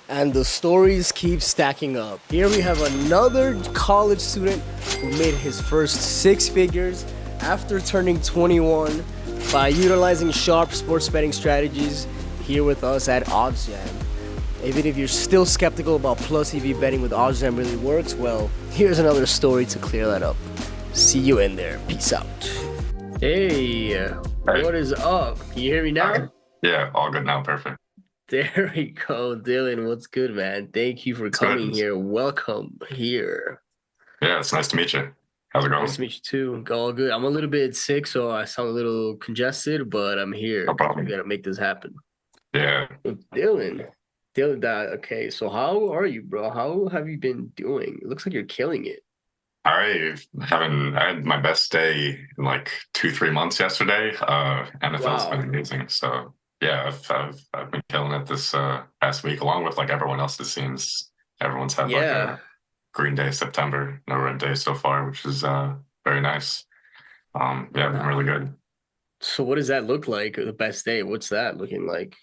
And the stories keep stacking up. Here we have another college student who made his first six figures after turning 21 by utilizing sharp sports betting strategies here with us at OddsJam. Even if you're still skeptical about plus EV betting with OddsJam really works, well, here's another story to clear that up. See you in there. Peace out. Hey, what is up? Can you hear me now? Okay. Yeah, all good now. Perfect. There we go, Dylan. What's good, man? Thank you for It's coming good. here. Welcome here. Yeah, it's nice to meet you. How's it going? Nice to meet you too. All good. I'm a little bit sick, so I sound a little congested, but I'm here No because we problem. gotta make this happen. Yeah. So, Dylan, okay. So how are you, bro? How have you been doing? It looks like you're killing it. I had my best day in like 3 months yesterday. NFL's been Wow. amazing. So yeah, I've been killing it this past week, along with like everyone else it seems. Everyone's had like Yeah. a Green Day September, no red day so far, which is very nice. Yeah, I've been really good. So what does that look like? The best day? What's that looking like?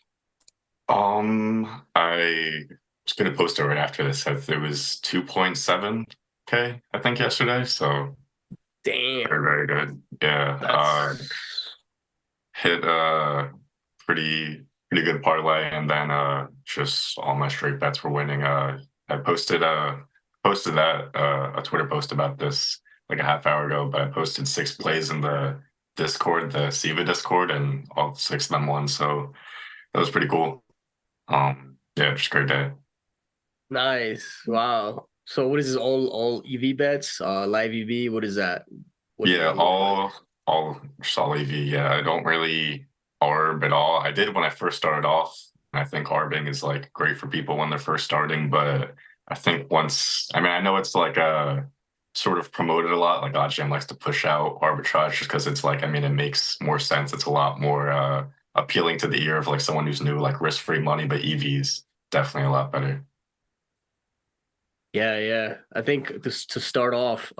I was gonna post it right after this. It was 2.7K, I think, yesterday. So very, Damn. very good. Yeah. That's Hit a pretty good parlay, and then just all my straight bets were winning. I posted that a Twitter post about this like a half hour ago, but I posted six plays in the Discord, the Siva Discord, and all six of them won. So that was pretty cool. Yeah, just a great day. nice. Wow. So what is this? All EV bets? Live EV? What is that? What does Yeah, that look like? all just all AV. Yeah, I don't really ARB at all. I did when I first started off. And I think ARBing is like great for people when they're first starting, but I think once, I mean, I know it's like a sort of promoted a lot. Like OddsJam likes to push out arbitrage just because it's like, I mean, it makes more sense. It's a lot more appealing to the ear of like someone who's new, like risk-free money, but EVs definitely a lot better. Yeah, yeah. I think this to start off,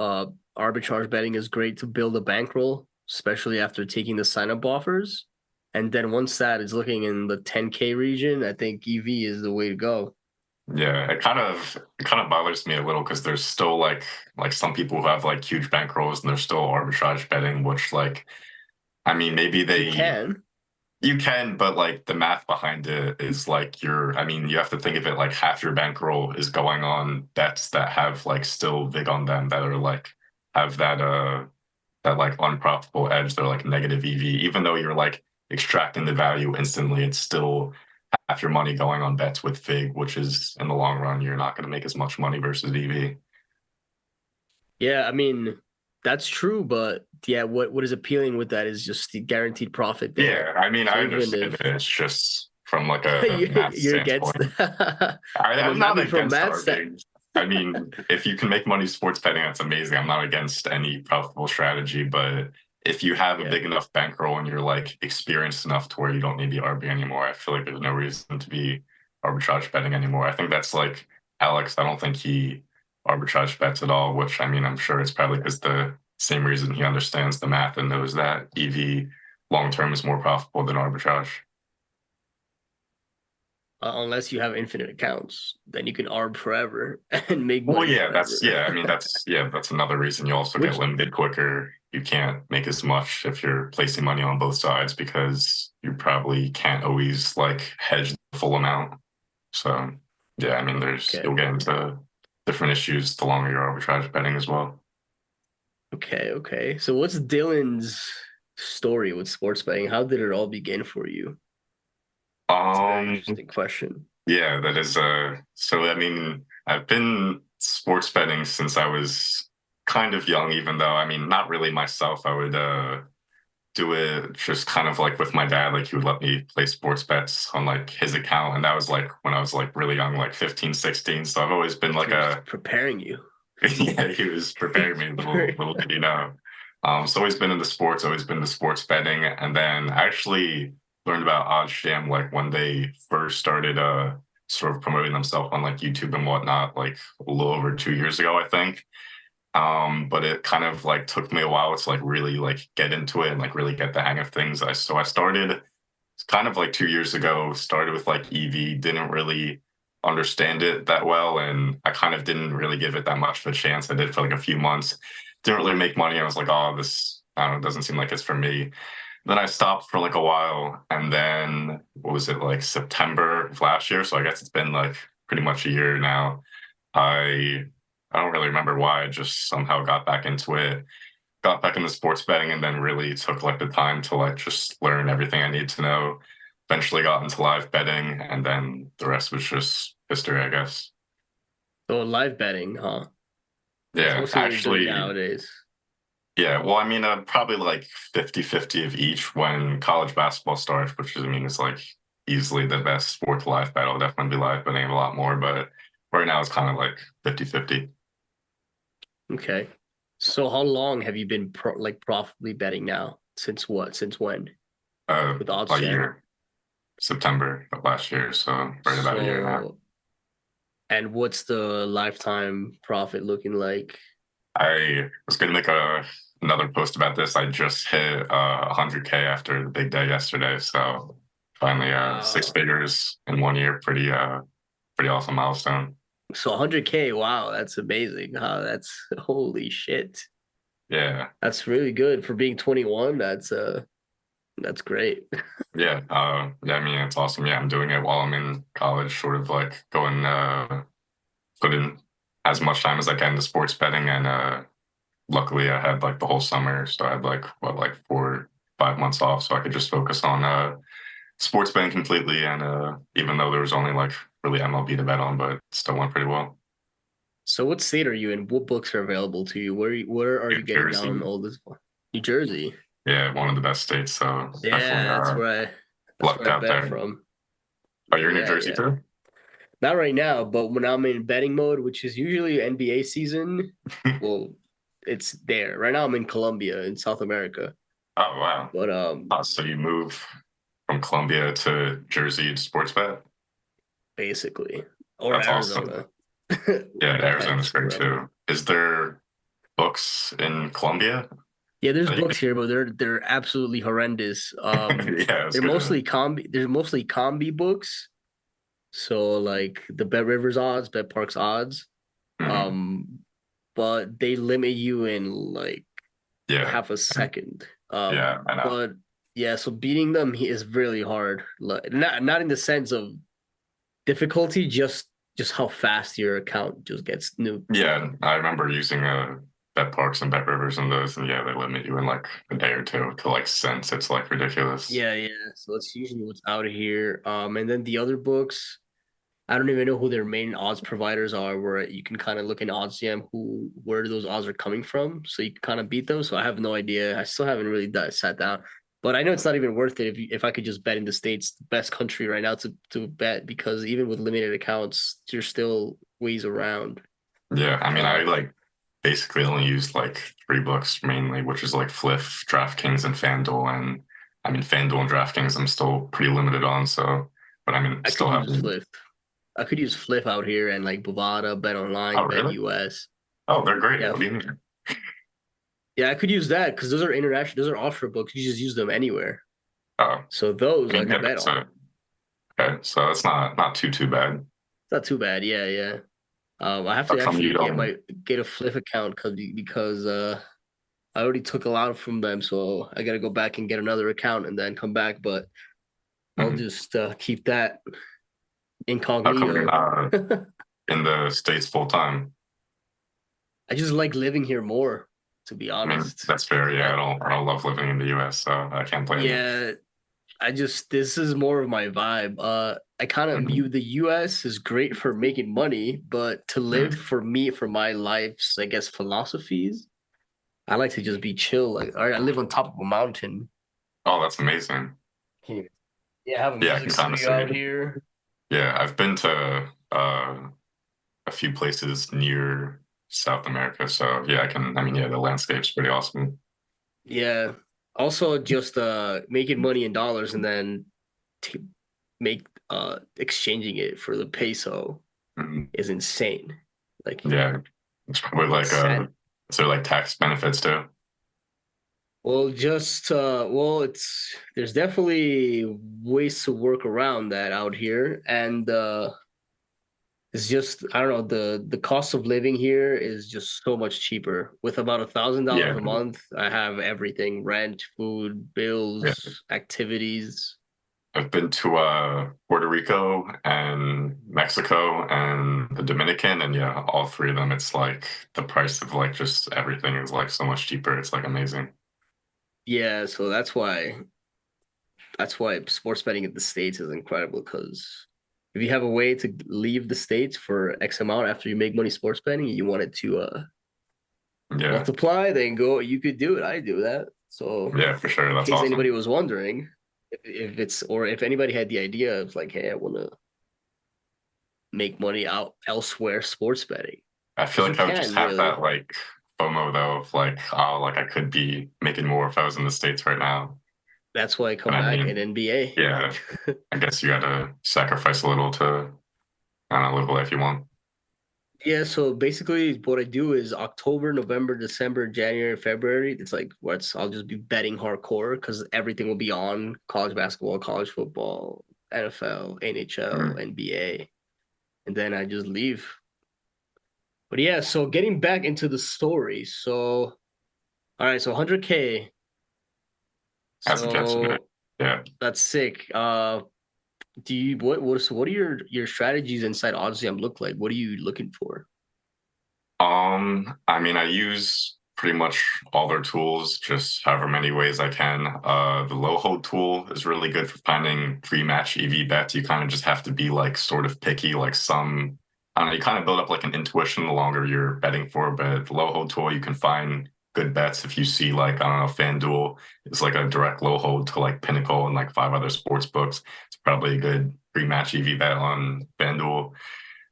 arbitrage betting is great to build a bankroll, especially after taking the sign-up offers. And then once that is looking in the 10K region, I think EV is the way to go. Yeah, it kind of bothers me a little because there's still like some people who have like huge bankrolls and they're still arbitrage betting, which like I mean maybe You they can. you can, but like the math behind it is like I mean you have to think of it like half your bankroll is going on bets that have like still vig on them that are like have that like unprofitable edge. They're like negative EV, even though you're like extracting the value instantly, it's still half your money going on bets with Fig, which is in the long run, you're not going to make as much money versus EV. Yeah, I mean, that's true, but yeah, what is appealing with that is just the guaranteed profit there. Yeah, I mean, So I even understand if it. It's just from like a math you're against standpoint. from I'm I not mean from against math stat. RBing. I mean, if you can make money sports betting, that's amazing. I'm not against any profitable strategy, but if you have a Yeah. big enough bankroll and you're like experienced enough to where you don't need the RB anymore, I feel like there's no reason to be arbitrage betting anymore. I think that's like Alex. I don't think he arbitrage bets at all, which I mean, I'm sure it's probably because the same reason he understands the math and knows that EV long term is more profitable than arbitrage. Unless you have infinite accounts, then you can arb forever and make Well, money yeah, forever. I mean, that's another reason you also get Which limited quicker. You can't make as much if you're placing money on both sides because you probably can't always like hedge the full amount. So, yeah, I mean, okay, you'll get into different issues the longer you're arbitrage betting as well. okay. So what's Dylan's story with sports betting? How did it all begin for you? It's a very Um, interesting question. yeah, that is so I mean, I've been sports betting since I was kind of young, even though I mean, not really myself. I would do it just kind of like with my dad. Like he would let me play sports bets on like his account. And that was like when I was like really young, like 15, 16. So I've always been like He was a, preparing you. yeah, he was preparing me, little did he know. So always been into sports, always been to sports betting. And then I actually learned about OddsJam like when they first started sort of promoting themselves on like YouTube and whatnot, like a little over 2 years ago, I think. But it kind of like took me a while to like really like get into it and like really get the hang of things. I started kind of like 2 years ago, started with like EV, didn't really understand it that well, and I kind of didn't really give it that much of a chance. I did for like a few months, didn't really make money. I was like, oh, this I don't know, doesn't seem like it's for me. Then I stopped for like a while, and then what was it, like September of last year? So I guess it's been like pretty much a year now. I I don't really remember why. I just somehow got back into it, got back into sports betting, and then really took like the time to like just learn everything I need to know. Eventually got into live betting, and then the rest was just history, I guess. So live betting, huh? That's Yeah, mostly what you're doing actually, nowadays. yeah. Well, I mean, probably like 50-50 of each when college basketball starts, which is, I mean, it's like easily the best sport to live bet. I'll definitely be live betting a lot more, but right now it's kind of like 50-50. Okay. So how long have you been profitably betting now? Since what? Since when? With A OddsJam. year, September of last year. So right about a year now. So, and what's the lifetime profit looking like? I was going to make another post about this. I just hit 100K after the big day yesterday. So finally, six Wow. figures in 1 year. Pretty awesome milestone. So 100K. Wow, that's amazing. Huh? That's holy shit. Yeah. That's really good for being 21. That's great. Yeah. Yeah. I mean, it's awesome. Yeah. I'm doing it while I'm in college, sort of like going, put in as much time as I can to sports betting. And, luckily I had like the whole summer. So I had like, what, like 4, 5 months off. So I could just focus on, sports betting completely. And, even though there was only like really MLB to bet on, but it still went pretty well. So what state are you in? What books are available to you? Where are New you getting down Jersey. all this? New Jersey. Yeah. One of the best states. So definitely, Yeah, that's lucked where I out bet there. from. Oh, you're in New Yeah, Jersey yeah. too? Not right now, but when I'm in betting mode, which is usually NBA season, well, it's there. Right now I'm in Colombia in South America. Oh, wow. But So you move from Columbia to Jersey to sports bet? basically. Or That's awesome. Arizona. Yeah, Arizona's Depends great wherever. too. Is there books in Columbia Yeah, there's that you books here, but they're absolutely horrendous. Yeah, I was gonna. They're mostly combi books. So like the Bet Rivers odds, Bet Parks odds. Mhm. Um, but they limit you in like Yeah, half a second. yeah, I know. But yeah, so beating them is really hard. Like not in the sense of difficulty, just how fast your account just gets nuked. Yeah, I remember using Bet Parks and Bet Rivers and those, and yeah, they limit you in like a day or two to like cents. It's like ridiculous. Yeah, yeah. So that's usually what's out here. And then the other books, I don't even know who their main odds providers are, where you can kind of look in OddsJam where those odds are coming from, so you can kind of beat them. So I have no idea. I still haven't really sat down, but I know it's not even worth it if I could just bet in the states, the best country right now to bet, because even with limited accounts, there's still ways around. Yeah, I mean, I Um, like basically only used like three books mainly, which is like Fliff, DraftKings, and FanDuel. And I mean, FanDuel and DraftKings, I'm still pretty limited on. So, but I mean, I could still use haven't. Flip. I could use Flip out here and like Bovada, Bet Oh, Online, Bet really? US. Oh, they're great. Yeah, What do you mean? yeah, I could use that because those are international. Those are offshore books. You just use them anywhere. Oh, So those I I mean, yeah, could bet on. so okay, so it's not too bad. It's not too bad. Yeah, yeah. I have How to come you actually don't? get a Flip account because I already took a lot from them, so I got to go back and get another account and then come back. But I'll Mhm. just keep that How come you're incognito. not in the States full time? I just like living here more, to be I mean, honest. that's fair. Yeah, Like, I don't love living in the US, so I can't blame you. yeah, I just this is more of my vibe. I kind of Mhm. view the US is great for making money, but to live Mhm. for me, for my life's, I guess, philosophies, I like to just be chill. Like, all right, I live on top of a mountain. Oh, that's amazing. Yeah, I have a Yeah, I music can kind of studio see. out here. Yeah, I've been to a few places near South America, so yeah, I can. I mean, yeah, the landscape's pretty awesome. Yeah. Also, just making money in dollars and then t make exchanging it for the peso Mhm. is insane. Like Yeah, it's probably like insane. is there like tax benefits too? Well, just it's there's definitely ways to work around that out here, and It's just I don't know the cost of living here is just so much cheaper. With about $1,000 Yeah, a month, I have everything: rent, food, yeah. bills, activities. I've been to Puerto Rico and Mexico and the Dominican, and yeah, all three of them. It's like the price of like just everything is like so much cheaper. It's like amazing. Yeah, so that's why sports betting in the States is incredible because if you have a way to leave the States for X amount after you make money sports betting, and you want it to Yeah, multiply, then go. You could do it. I do that. So, yeah, for sure. in That's case anybody awesome. was wondering, if it's or if anybody had the idea of like, hey, I want to make money out elsewhere sports betting, I feel because you like I would just can have that really. like FOMO though of like, oh, like I could be making more if I was in the States right now. That's why I But come I back in mean, NBA. yeah, I guess you gotta sacrifice a little to, I don't know, live the life you want. Yeah, so basically what I do is October, November, December, January, February. It's like what's I'll just be betting hardcore because everything will be on: college basketball, college football, NFL, NHL, Mm, NBA, and then I just leave. But yeah, so getting back into the story. So all right, so 100K. as a Jets fan. So Yeah. that's sick. Do you what are your strategies inside OddsJam look like? What are you looking for? I mean, I use pretty much all their tools, just however many ways I can. The low hold tool is really good for finding pre-match EV bets. You kind of just have to be like sort of picky, like some, I don't know, you kind of build up like an intuition the longer you're betting for, but the low hold tool, you can find good bets if you see like, I don't know, FanDuel is like a direct low hold to like Pinnacle and like five other sports books. It's probably a good pre-match EV bet on FanDuel.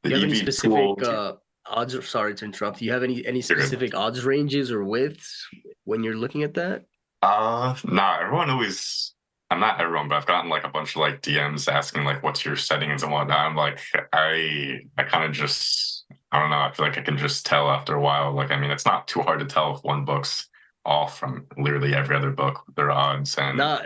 The Do you have any EV specific tool, odds? Sorry to interrupt. Do you have any you're good. specific odds ranges or widths when you're looking at that? Nah, everyone always, I'm not everyone, but I've gotten like a bunch of like DMs asking like what's your settings and whatnot. I'm like, I kind of just, I don't know, I feel like I can just tell after a while. Like, I mean, it's not too hard to tell if one book's off from literally every other book with their odds. And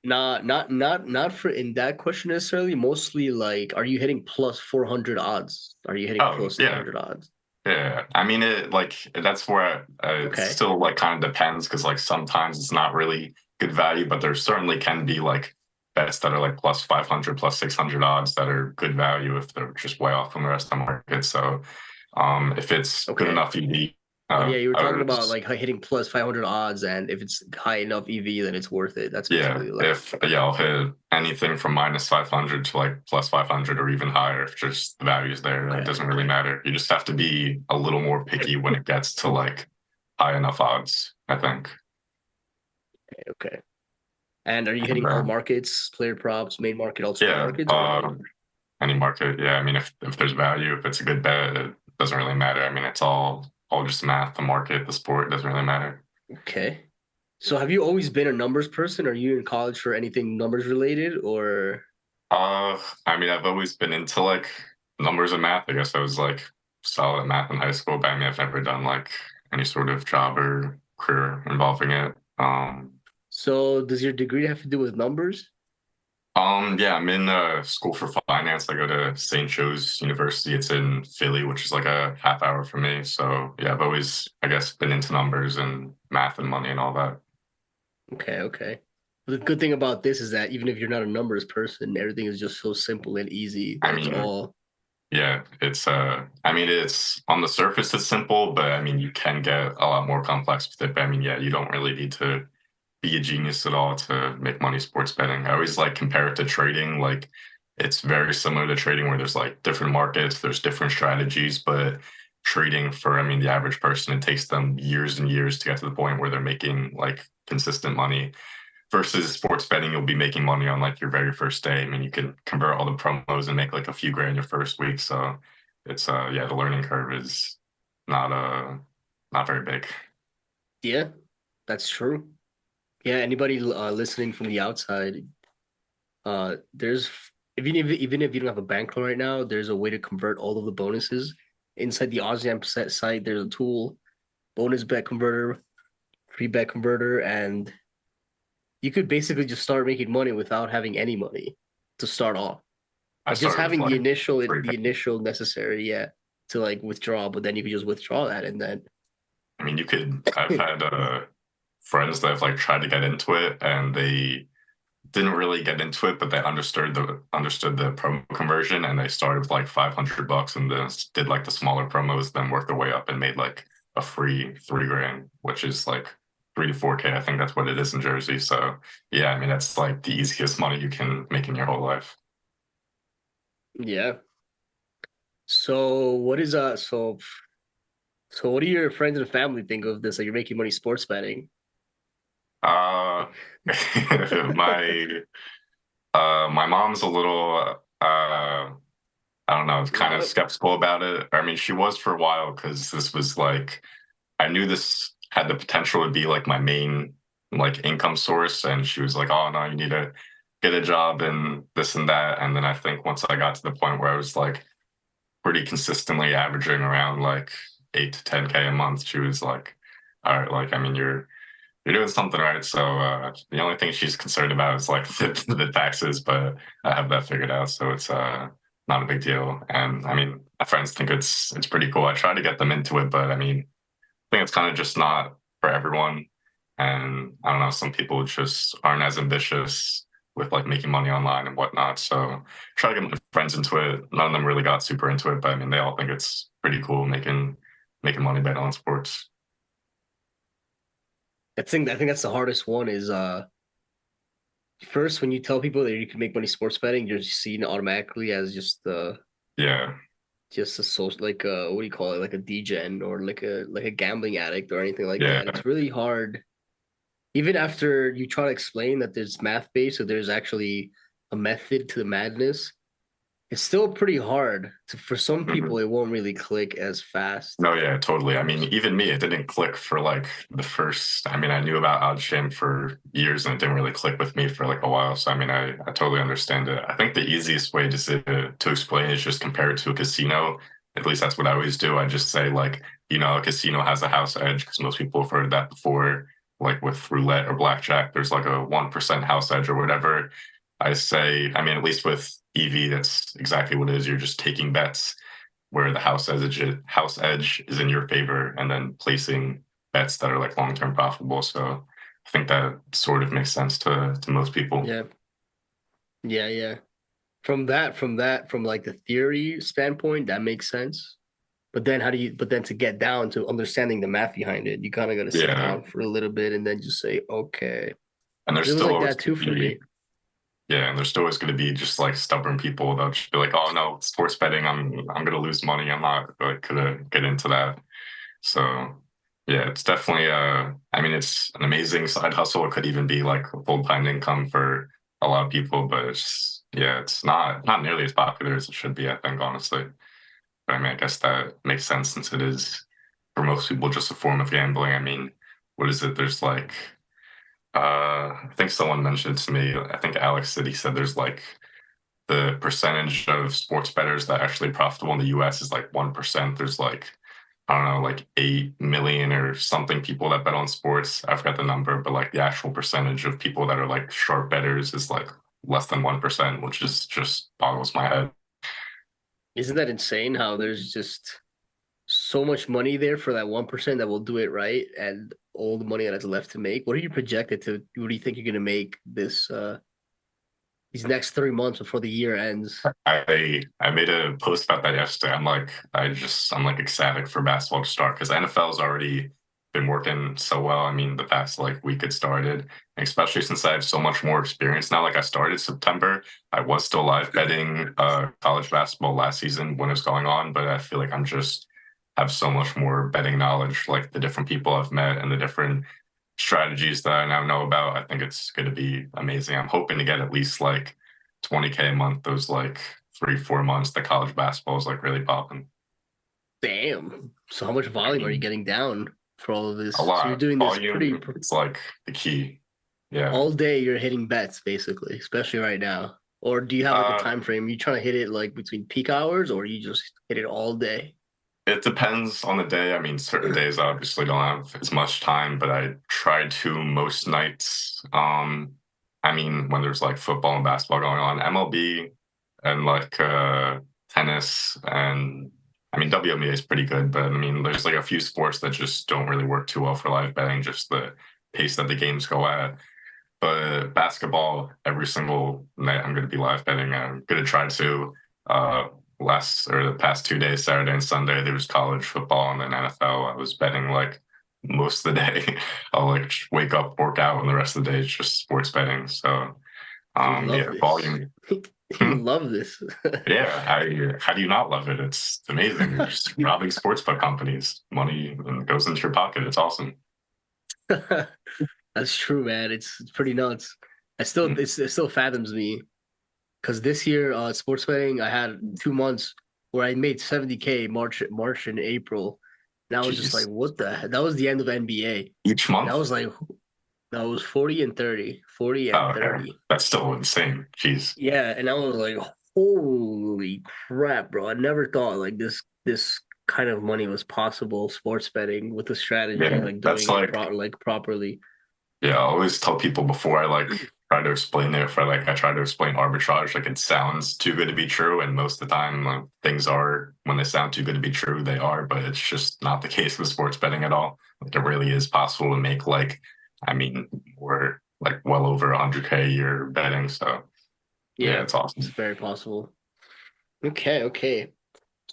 Not, not for in that question necessarily. Mostly like, are you hitting plus 400 odds? Are you hitting oh close to yeah, 400 odds? yeah. I mean, it like that's where it Okay, still like kind of depends because like sometimes it's not really good value, but there certainly can be like bets that are like plus 500, plus 600 odds that are good value if they're just way off from the rest of the market. So if it's good okay. enough EV, Oh yeah, you were I talking would about just like hitting plus 500 odds, and if it's high enough EV, then it's worth it. That's yeah. basically like If yeah, I'll hit anything from minus 500 to like plus 500 or even higher if just the value's there. Like, it okay, doesn't really matter. You just have to be a little more picky when it gets to like high enough odds, I think. okay. And are you And hitting all markets, player props, main market, alternate yeah, markets, or any? any market. Yeah, I mean, if there's value, if it's a good bet, it doesn't really matter. I mean, it's all just math. The market, the sport doesn't really matter. Okay. So have you always been a numbers person? Are you in college for anything numbers related or I mean, I've always been into like numbers and math. I guess I was like solid at math in high school, but I mean, I've never done like any sort of job or career involving it. so does your degree have to do with numbers? Yeah, I'm in school for finance. I go to St. Joe's University. It's in Philly, which is like a half hour from me. So yeah, I've always, I guess, been into numbers and math and money and all that. Okay, okay. The good thing about this is that even if you're not a numbers person, everything is just so simple and easy I that it's mean, all yeah, it's I mean, it's on the surface it's simple, but I mean, you can get a lot more complex with it. But I mean, yeah, you don't really need to be a genius at all to make money sports betting. I always like compare it to trading. Like it's very similar to trading where there's like different markets, there's different strategies, but trading for, I mean, the average person, it takes them years and years to get to the point where they're making like consistent money versus sports betting, you'll be making money on like your very first day. I mean, you can convert all the promos and make like a few grand your first week. So it's yeah, the learning curve is not not very big. yeah, that's true. Yeah, anybody listening from the outside, there's even if you don't have a bankroll right now, there's a way to convert all of the bonuses inside the OzJam set site. There's a tool, bonus bet converter, free bet converter, and you could basically just start making money without having any money to start off. I Like just started with having like three. the initial necessary, yeah, to like withdraw, but then you could just withdraw that and then I mean, you could. I've had friends that have like tried to get into it, and they didn't really get into it, but they understood the promo conversion, and they started with like $500 and then did like the smaller promos, then worked their way up and made like a free 3 grand, which is like 3 to 4K. I think that's what it is in Jersey. So yeah, I mean that's like the easiest money you can make in your whole life. yeah. So what is so what do your friends and family think of this? Like you're making money sports betting. Uh, my my mom's a little I don't know, kind of What? skeptical about it. I mean, she was for a while because this was like I knew this had the potential to be like my main like income source, and she was like, "Oh no, you need to get a job and this and that." And then I think once I got to the point where I was like pretty consistently averaging around like 8 to 10K a month, she was like, "All right, like I mean, you're doing something right." So the only thing she's concerned about is like the taxes, but I have that figured out, so it's not a big deal. And I mean, my friends think it's pretty cool. I try to get them into it, but I mean, I think it's kind of just not for everyone. And I don't know, some people just aren't as ambitious with like making money online and whatnot. So try to get my friends into it. None of them really got super into it, but I mean, they all think it's pretty cool making money betting on sports. I think that's the hardest one is first when you tell people that you can make money sports betting, you're seen automatically as Yeah. just a social like what do you call it, like a degen or like a gambling addict or anything like Yeah. that. It's really hard even after you try to explain that there's math based, so there's actually a method to the madness. It's still pretty hard to, for some Mhm. people it won't really click as fast. No, yeah, totally. I mean, even me, it didn't click for like the first. I mean, I knew about OddsJam for years and it didn't really click with me for like a while. So, I mean, I totally understand it. I think the easiest way to explain is just compare it to a casino. At least that's what I always do. I just say, like, a casino has a house edge because most people have heard that before. Like with roulette or blackjack, there's like a 1% house edge or whatever. I say, I mean, at least with EV, that's exactly what it is. You're just taking bets where the house edge is in your favor, and then placing bets that are like long term profitable. So I think that sort of makes sense to most people. Yeah. Yeah, yeah. From like the theory standpoint, that makes sense. But then but then to get down to understanding the math behind it, you kind of got to sit Yeah, down for a little bit and then just say, okay. and there's It was still like always that too going to for be me. yeah, and there's still always going to be just like stubborn people that'll just be like, oh no, sports betting, I'm going to lose money. I'm not like gonna get into that. So yeah, it's definitely I mean it's an amazing side hustle. It could even be like a full-time income for a lot of people, but it's yeah, it's not nearly as popular as it should be, I think, honestly. But I mean I guess that makes sense since it is for most people just a form of gambling. I mean, what is it? There's like I think someone mentioned to me, I think Alex said he said there's like the percentage of sports bettors that are actually profitable in the US is like 1%. There's like, I don't know, like 8 million or something people that bet on sports. I forgot the number, but like the actual percentage of people that are like sharp bettors is like less than 1%, which is just boggles my head. Isn't that insane how there's just so much money there for that 1% that will do it right and all the money that's left to make? What are you projected to what do you think you're gonna make this these next 3 months before the year ends? I made a post about that yesterday. I'm like ecstatic for basketball to start because NFL's already been working so well. I mean, the past like week it started, and especially since I have so much more experience now. Like I started September, I was still live betting college basketball last season when it was going on, but I feel like I'm just have so much more betting knowledge, like the different people I've met and the different strategies that I now know about. I think it's going to be amazing. I'm hoping to get at least like 20K a month. Those like 3 4 months, the college basketball is like really popping. Damn. So how much I volume are you mean, getting down for all of a this? So you're lot doing this pretty volume. It's like the key. Yeah. all day you're hitting bets basically, especially right now. Or do you have like a Uh, time frame? You trying to hit it like between peak hours or you just hit it all day? it depends on the day. I mean, certain days I obviously don't have as much time, but I try to most nights. I mean, when there's like football and basketball going on, MLB. and like tennis, and I mean WNBA is pretty good, but I mean there's like a few sports that just don't really work too well for live betting, just the pace that the games go at. But basketball, every single night I'm going to be live betting. I'm going to try to. Uh, the past 2 days, Saturday and Sunday, there was college football and then NFL. I was betting like most of the day. I'll like wake up, work out, and the rest of the day is just sports betting. So You love yeah, this. volume. You Hmm? love this. Yeah, how do you not love it? It's amazing. You're just robbing sportsbook companies. Money and goes into your pocket. It's awesome. That's true, man. It's pretty nuts. Hmm. It still fathoms me because this year, sports betting, I had 2 months where I made 70K March and April. And I was just like, Jeez, what the heck? That was the end of NBA. each And I month. was like, that was 40 and 30, 40 Oh, and okay, 30. that's still insane. Jeez. Yeah, and I was like, holy crap, bro. I never thought like this kind of money was possible sports betting with a strategy, Yeah, like that's doing it like properly. yeah. I always tell people before I like try to explain it. For like I try to explain arbitrage, like it sounds too good to be true, and most of the time, like, things are when they sound too good to be true, they are. But it's just not the case with sports betting at all. Like it really is possible to make like, I mean, we're like well over 100K a year betting. So yeah, Yeah, it's it's awesome. very possible. Okay, okay.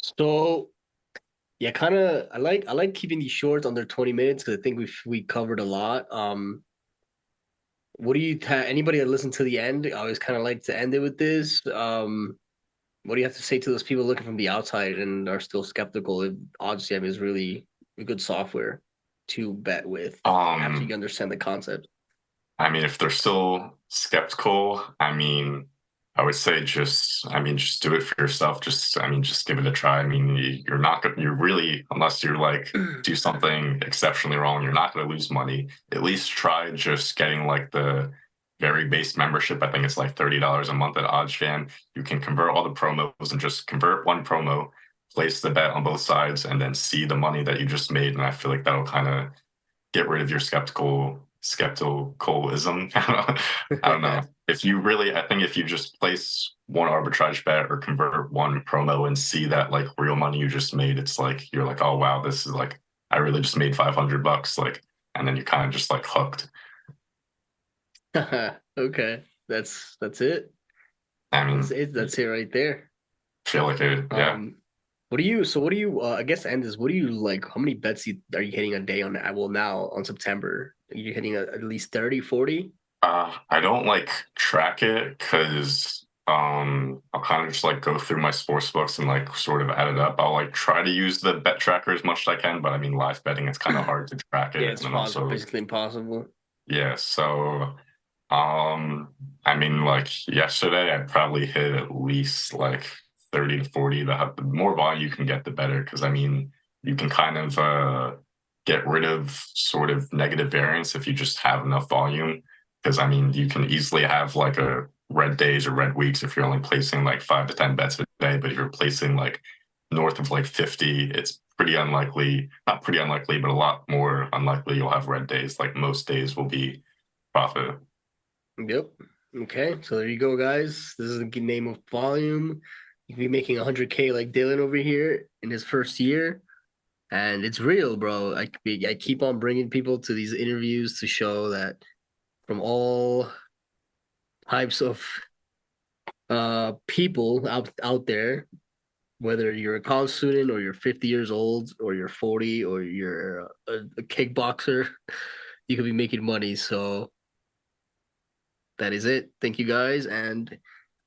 So yeah, kind of I like keeping these short under 20 minutes because I think we covered a lot. What do you anybody that listened to the end? I always kind of like to end it with this. What do you have to say to those people looking from the outside and are still skeptical if OddsJam is really a good software to bet with after you Um, understand the concept? I mean, if they're still skeptical, I mean, I would say just do it for yourself. Just give it a try. I mean, you're not going to, you're really, unless you're like, do something exceptionally wrong, you're not going to lose money. At least try just getting like the very base membership. I think it's like $30 a month at OddsJam. You can convert all the promos and just convert one promo, place the bet on both sides, and then see the money that you just made. And I feel like that'll kind of get rid of your skepticalism. I don't know. If you really, I think if you just place one arbitrage bet or convert one promo and see that like real money you just made, it's like you're like, oh wow, this is like I really just made $500. Like, and then you kind of just like hooked. Okay, that's it. I mean, That's it right there. feel like it, yeah. Um, what do you? I guess end is. What do you like? How many bets are you hitting a day on? Well, now on September, are you hitting at least 30, 40? I don't like track it because I'll kind of just like go through my sports books and like sort of add it up. I'll like try to use the bet tracker as much as I can, but I mean live betting it's kind of hard to track Yeah, it. And it's then possible, also basically impossible. yeah, so I mean like yesterday I probably hit at least like 30 to 40. The more volume you can get, the better. Because I mean you can kind of get rid of sort of negative variance if you just have enough volume. Because I mean, you can easily have like a red days or red weeks if you're only placing like 5 to 10 bets a day. But if you're placing like north of like 50, it's pretty unlikely, not pretty unlikely, but a lot more unlikely you'll have red days. Like most days will be profit. Yep. Okay, so there you go, guys. This is the name of volume. You can be making 100K like Dylan over here in his first year, and it's real, bro. I keep on bringing people to these interviews to show that from all types of people out there, whether you're a college student or you're 50 years old or you're 40 or you're a kickboxer, you could be making money. So that is it. Thank you guys. And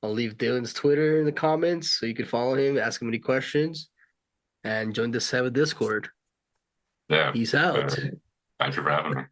I'll leave Dylan's Twitter in the comments so you can follow him, ask him any questions, and join the Sabbath Discord. Yeah. Peace Uh, out. Thank you for having me.